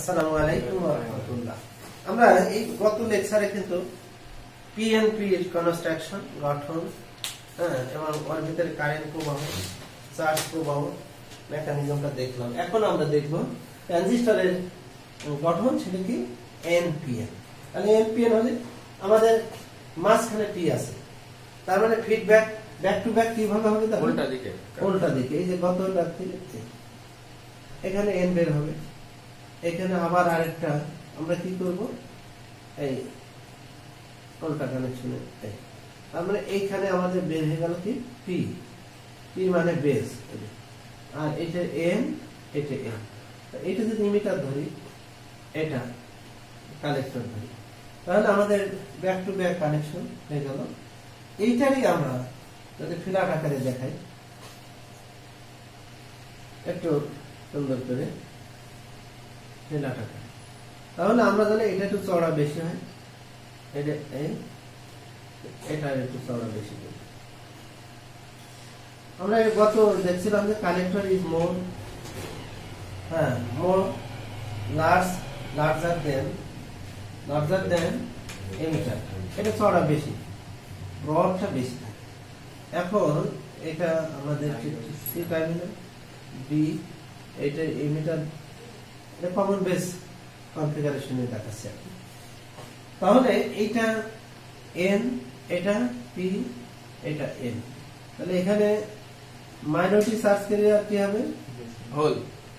আসসালামু আলাইকুম ওয়া রাহমাতুল্লাহ। আমরা এই গত লেকচারে কিন্তু পিএনপি এর কনস্ট্রাকশন গঠন এবং ওর ভিতরে কারেন্ট প্রবাহ, চার্জ প্রবাহ মেকানিজমটা দেখলাম। এখন আমরা দেখব ট্রানজিস্টরের গঠন, সেটা কি এনপিএন। তাহলে এনপিএন হলে আমাদের মাঝখানে টি আছে, তার মানে ফিডব্যাক ব্যাক টু ব্যাক কিভাবে হবে? উল্টা দিকে, উল্টা দিকে। এই যে গত এখানে এন বের হবে, এখানে আবার আরেকটা আমরা কি করব, এই উল্টা কানেকশনে তার মানে এইখানে আমাদের বের হয়ে গেল কি পি, পি মানে বেস, আর এটা এন, এটা এন। এটা যদি ইমিটার ধরি, এটা কালেক্টর ধরি, তাহলে আমাদের ব্যাক টু ব্যাক কানেকশন হয়ে গেল। এইটারই আমরা যদি ফ্ল্যাট আকারে দেখাই একটু সুন্দর করে ফ্ল্যাট আকারে, তাহলে আমরা জানি এটা একটু চওড়া বেশি হয়, এটা একটু চওড়া বেশি হয়। আমরা গত দেখছিলাম যে collector is more larger then emitter, এটা চওড়া বেশি, রডটা বেশি থাকে। এখন এটা আমাদের সি টার্মিনাল বি, এটা এমিটার, এটা কমন বেস কনফিগারেশনে দেখাচ্ছে। তাহলে এইটা এন, এটা পি, এটা এন। তাহলে এখানে মাইনরিটি চার্জ ক্যারিয়ার কি হবে? হোল।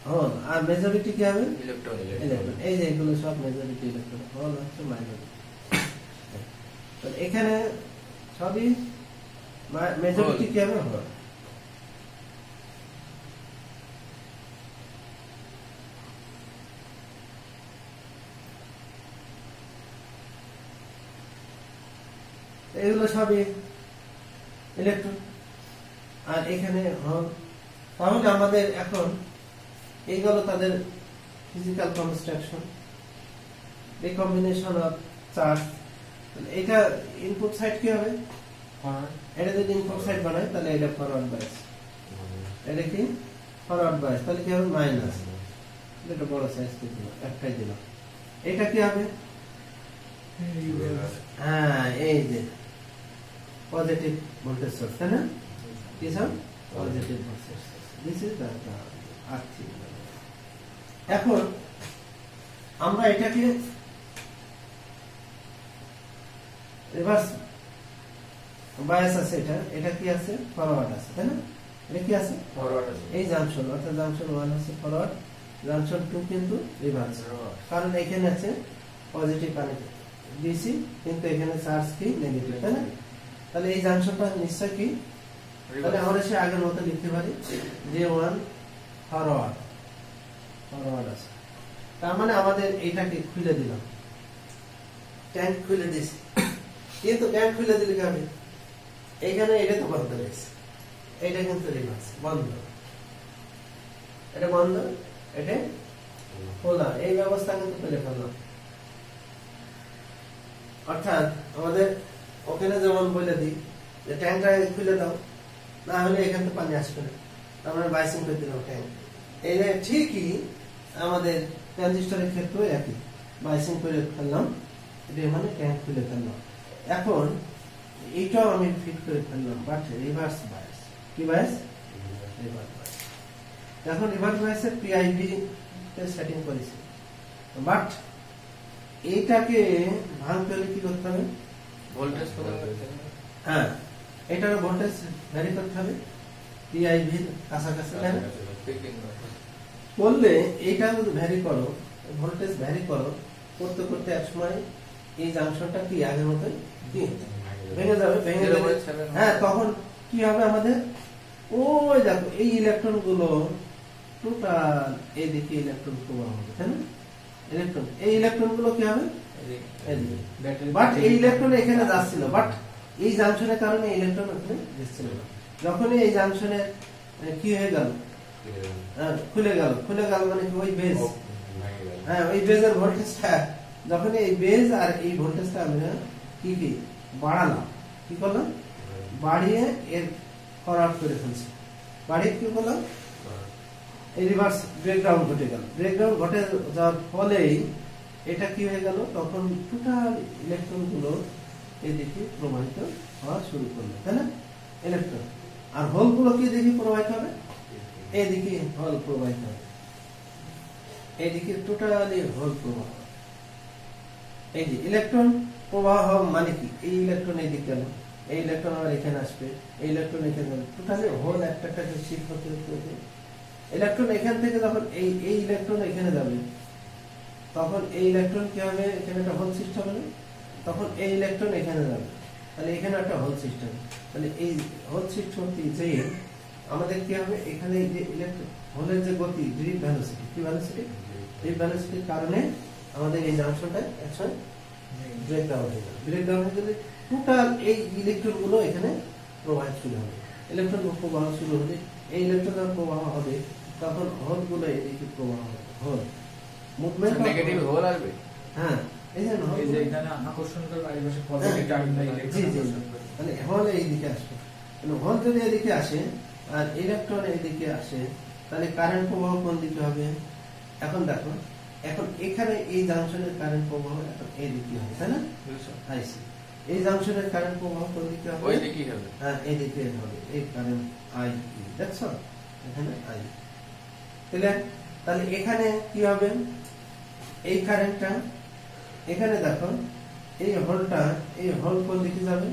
হোল। আর মেজরিটি কি হবে? ইলেকট্রন। এই যে এগুলো সব মেজরিটি ইলেকট্রন, হোল হচ্ছে মাইনরিটি। তাহলে এখানে সবই মেজরিটি কি হবে? হোল। এগুলো সবই ইলেকট্রন, আর এখানে হোল। তাহলে আমাদের এখন এইগুলো তাদের physical construction, recombination of charge. এটা ইনপুট সাইড কি হবে? এটা যদি ইনপুট সাইড বানাই তাহলে এটা ফরওয়ার্ড বাইস, এটা কি ফরওয়ার্ড বাইস, তাহলে কি হবে? মাইনাস। এটা বড় সাইজ দিলাম, একটাই দিলাম। এটা কি হবে? হ্যাঁ, এই যে পজিটিভ ভোল্টেজ সোর্স, তাই না? কি সব positive voltage source, this is the RC. এখন আমরা এটাকে রিভার্স বায়াস আছে, এটা কি আছে? ফরওয়ার্ড আছে, তাই না? এটা কি আছে? ফরওয়ার্ড আছে। এই জাংশন, অর্থাৎ জাংশন 1 আছে ফরওয়ার্ড, জাংশন 2 কিন্তু রিভার্স, কারণ এখানে আছে পজিটিভ কানেক্ট ডিসি, কিন্তু এখানে চার্জ কি নেগেটিভ, তাই না? তাহলে এই জাংশনটা নিশ্চয় কি? তাহলে আমরা সে আগের মতো লিখতে পারি যে 1 ফরওয়ার্ড আছে। তার মানে আমাদের এইটাকে খুলে দিলাম, ট্যাঙ্ক খুলে দিয়েছি। কিন্তু ট্যাঙ্ক খুলে দিলে কি হবে? এইখানে এটা তো বন্ধ রয়েছে, এটা কিন্তু রিভার্স, বন্ধ। এটা বন্ধ, এটা খোলা। এই ব্যবস্থা কিন্তু করে ফেললাম। অর্থাৎ আমাদের ওখানে যেমন বলে দিই যে ট্যাঙ্কটা খুলে দাও, না হলে এখান থেকে পানি আসবে না, আমরা বাইসিং করে দিলাম ট্যাঙ্ক। এই ঠিকই আমাদের ট্রানজিস্টরের ক্ষেত্রে একই, বাইসিং করে ফেললাম, এটা মানে ট্যাঙ্ক খুলে ফেললাম। এখন এইটাও আমি ফিট করে ফেললাম, বাট রিভার্স বায়াস। কি বায়াস? Reverse bias. এখন রিভার্স বায়াসের পিআইভি সেটিং করেছি, বাট এইটাকে ভাঙতে হলে কি করতে হবে? ভোল্টেজ প্রদান করতে হবে। হ্যাঁ, এটার ভোল্টেজ ভ্যারি করতে হবে পিআইভি কাছাকাছি, তাই না? করলে এইটা যদি ভ্যারি করো, ভোল্টেজ ভ্যারি করো, করতে করতে এক সময় এই জাংশনটা কি আগের মতো কি ভেঙে যাবে, ভেঙে যাবে। হ্যাঁ, তখন কি হবে আমাদের? ওই দেখো এই ইলেকট্রন গুলো টোটাল এইদিকে ইলেকট্রন প্রবাহ হবে, তাই না? ইলেকট্রন, এই ইলেকট্রন গুলো কি হবে? বাট এই ইলেকট্রন এখানে যাচ্ছিল, বাট এই জাংশনের কারণে ইলেকট্রন ওখানে যাচ্ছিল না। যখনই এই জাংশনে কি হয়ে গেল? খুলে গেল মানে কি? ওই বেজ, হ্যাঁ, ওই বেজের ভোল্টেজটা, যখন এই বেজ আর এই ভোল্টেজটা আমরা কি বাড়ালাম, কি করলাম? বাড়িয়ে এর ফরওয়ার্ড করে ফেলছি। বাড়িয়ে কি করলাম? এই রিভার্স ব্রেকডাউন ঘটে গেল, ব্রেকডাউন ঘটে যাওয়ার ফলেই এটা কি হয়ে গেল, তখন টোটাল ইলেকট্রন গুলো এদিকে প্রবাহিত হওয়া শুরু করলো, তাই না? ইলেকট্রন আর হোল গুলো কি দিকে প্রবাহিত হবে, এদিকে হোল প্রবাহিত হবে, এদিকে টোটালি হোল প্রবাহ। এই যে ইলেকট্রন প্রবাহ মানে কি, এই ইলেকট্রন এদিকে গেল, এই ইলেকট্রন আবার এখানে আসবে, এই ইলেকট্রন এখানে গেল, টোটালি হোল একটা শিফট হতে হতে ইলেকট্রন এখান থেকে যখন এই ইলেকট্রন এখানে যাবে, তখন এই ইলেকট্রন কি হবে, এখানে একটা হোল সিস্টেম হবে, তখন এই ইলেকট্রন এখানে যাবে, তাহলে এখানে একটা হোল সিস্টেম, তাহলে এই হোল সিস্টেম যে আমাদের কি হবে, এখানে যে ইলেকট্রন হোলের যে গতি ড্রিপ ভেলোসিটি, কি ভেলোসিটি, ড্রিপ ভেলোসিটির কারণে আমাদের এই জাংশনটা একসময় ব্রেকডাউন হয়ে যাবে, ব্রেকডাউন হয়ে গেলে টোটাল এই ইলেকট্রন গুলো এখানে প্রবাহিত শুরু হবে, ইলেকট্রন প্রবাহ শুরু হলে এই ইলেকট্রন প্রবাহ হবে, তখন হোল গুলো এদিকে প্রবাহ হবে, হোল মুভমেন্ট নেগেটিভ হোল আসবে। হ্যাঁ, এই যে এখানে আকর্ষণ করবে আর পাশে পজিটিভ টার্মিনাল ইলেকট্রন। মানে হোল এইদিকে আসবে, হোল যদি এদিকে আসে আর ইলেকট্রন এইদিকে আসে, তাহলে কারেন্ট প্রবাহ কোন দিকে হবে? এখন দেখো, এখন এখানে এই জাংশনের কারেন্ট প্রবাহ এখন এইদিকে হবে, তাই না? আইসি এই জাংশনের কারেন্ট প্রবাহ কোন দিকে হবে? ওইদিকেই হবে। হ্যাঁ, এইদিকে হবে, এই কারেন্ট আই, দেখছো এখানে আই। তাহলে এখানে কি হবে, এই কারেন্টটা এখানে দেখো, এই হোলটা, এই হোল কোন দিকে যাবে?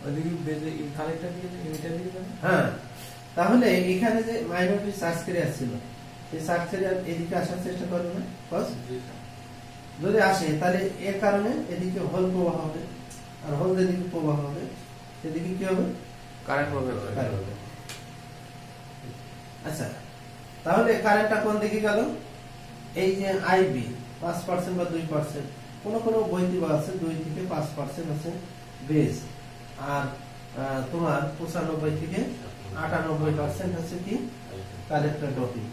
ওইদিকে বেজে কালেক্টর দিকে ইমিটার দিকে যাবে। হ্যাঁ, তাহলে এখানে যে মাইনরিটি চার্জ ক্যারিয়ার ছিল, এই চার্জ ক্যারিয়ার এদিকে আসার চেষ্টা করবে না, বস যদি আসে তাহলে এর কারণে এদিকে হোল প্রবাহ হবে, আর হোল যেদিকে প্রবাহ হবে সেদিকে কি হবে, কারেন্ট প্রবাহিত কারেন্ট হবে। হবে। আচ্ছা, তাহলে কারেন্টটা কোন দিকে গেল? এই যে আইবি 5% বা 2%, কোন কোন বইতে বলা আছে 2 থেকে 5% আছে বেস, আর তোমার 95 থেকে 98% আছে কি কালেক্টর ডপিং,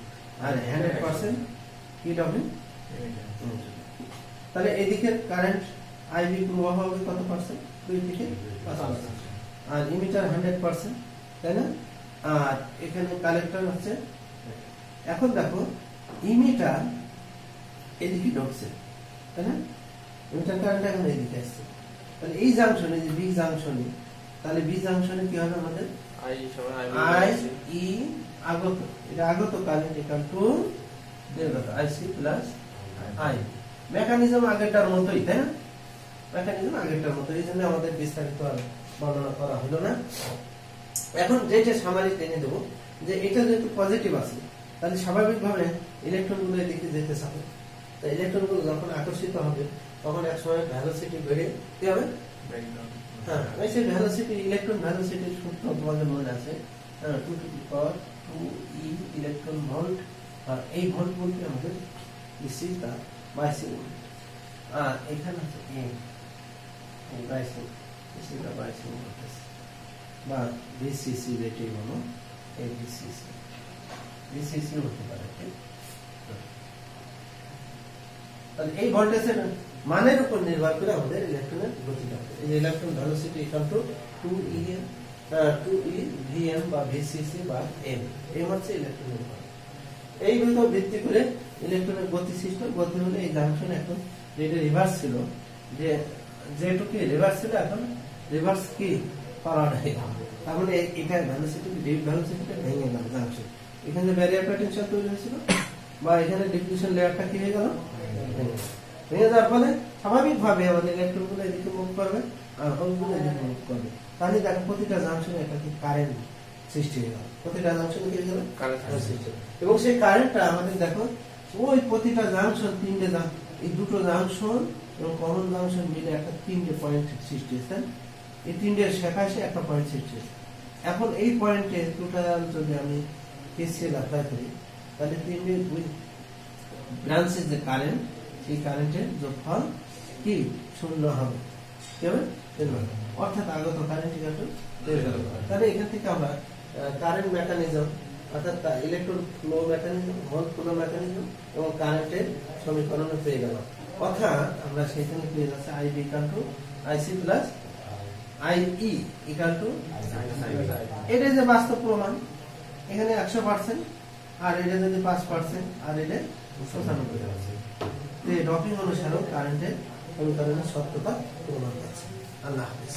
আর 100% কি ডপিং। তাহলে এদিকে কারেন্ট আইবি প্রবাহ হবে কত পার্সেন্ট, 2 থেকে 5%, আর ইমিটার 100%, তাই না? আর এখানে কালেক্টর হচ্ছে, এখন দেখো ইমিটার এদিকে ঢুকছে, তাই না? ইমিটার কারেন্ট এখন এদিকে আসছে, তাহলে এই জাংশনে যে বি জাংশনে, তাহলে বি জাংশনে কি হবে আমাদের, আই সমান আই ই আগত, এটা আগত কারেন্ট ইকুয়াল টু নির্গত আইসি প্লাস আই। মেকানিজম আগেরটার মতোই, তাই না? মেকানিজম আগেরটার মতো, এই জন্য আমাদের বিস্তারিত আর বর্ণনা করা হলো না। এখন যেটা সামারি টেনে দেবো, যে এটা যেহেতু পজিটিভ আছে, তাহলে স্বাভাবিকভাবে ইলেকট্রন গুলো এদিকে যেতে চাবে, তো ইলেকট্রন গুলো যখন আকর্ষিত হবে তখন এক সময় ভ্যালোসিটি বেড়ে কি হবে, হ্যাঁ, সেই ভ্যালোসিটি, ইলেকট্রন ভ্যালোসিটির সূত্র তোমাদের মনে আছে, 2 to the power 2e electron volt, আর এই ভোল্ট বলতে আমাদের দিস দা বাইসিং, আর এখানে আছে এই biasing, this is the biasing voltage বা ভিসিসি যেটি বলো, এই ভিসিসি হতে পারে। তাহলে এই ভোল্টেজের মানের উপর নির্ভর করে আমাদের ইলেকট্রনের গতিটা হবে। এই electron velocity equal to 2e vm বা ভিসিসি বা m, এই হচ্ছে ইলেকট্রনের ভর। এই উপর ভিত্তি করে ইলেকট্রনের গতি সৃষ্টি, গতি হলে এই জাংশন এখন যেটা রিভার্স ছিল, যে যেটুকু রিভার্স ছিল এখন রিভার্স কি করা নাই, তার মানে এটা ভেলোসিটি, ডিপ ভেলোসিটিটা ভেঙে গেল জাংশন, এখানে ব্যারিয়ার পটেনশিয়াল তৈরি হয়েছিল বা এখানে ডিফিউশন লেয়ারটা কি হয়ে গেল, ভেঙে যাওয়ার ফলে স্বাভাবিকভাবে আমাদের ইলেকট্রন গুলো এদিকে মুভ করবে আর হোল গুলো এদিকে মুভ করবে। তাহলে দেখো প্রতিটা জাংশনে একটা কি কারেন্ট সৃষ্টি হয়ে গেল, প্রতিটা জাংশনে কি হয়ে গেল, কারেন্ট সৃষ্টি, এবং সেই কারেন্টটা আমাদের দেখো ওই প্রতিটা জাংশন, এই দুটো জাংশন এবং কমন জাংশন মিলে একটা 3টে পয়েন্ট সৃষ্টি হয়েছে, এই 3টে শাখা এসে একটা পয়েন্ট সৃষ্টি হয়েছে। এখন এই পয়েন্টে টোটাল যদি আমি কেসিএল অ্যাপ্লাই করি, তাহলে 3টে ব্রাঞ্চের যে কারেন্ট, সেই কারেন্টের যোগফল কি 0 হবে, কি হবে, অর্থাৎ আগত কারেন্ট ইকুয়াল টু 0। তাহলে এখান থেকে আমরা কারেন্ট মেকানিজম, অর্থাৎ electron flow mechanism, hole flow mechanism এবং কারেন্টের সমীকরণ পেয়ে গেলাম। অর্থাৎ আমরা সেখানে পেয়ে যাচ্ছে IB equal to IC plus IE equal to, এটা যে বাস্তব প্রমাণ, এখানে 100% আর এটা যদি 5% আর এটা 95%। এই ডপিং অনুসারেও কারেন্টের সমীকরণের সত্যতা প্রমাণ পাচ্ছে। আল্লাহ হাফেজ।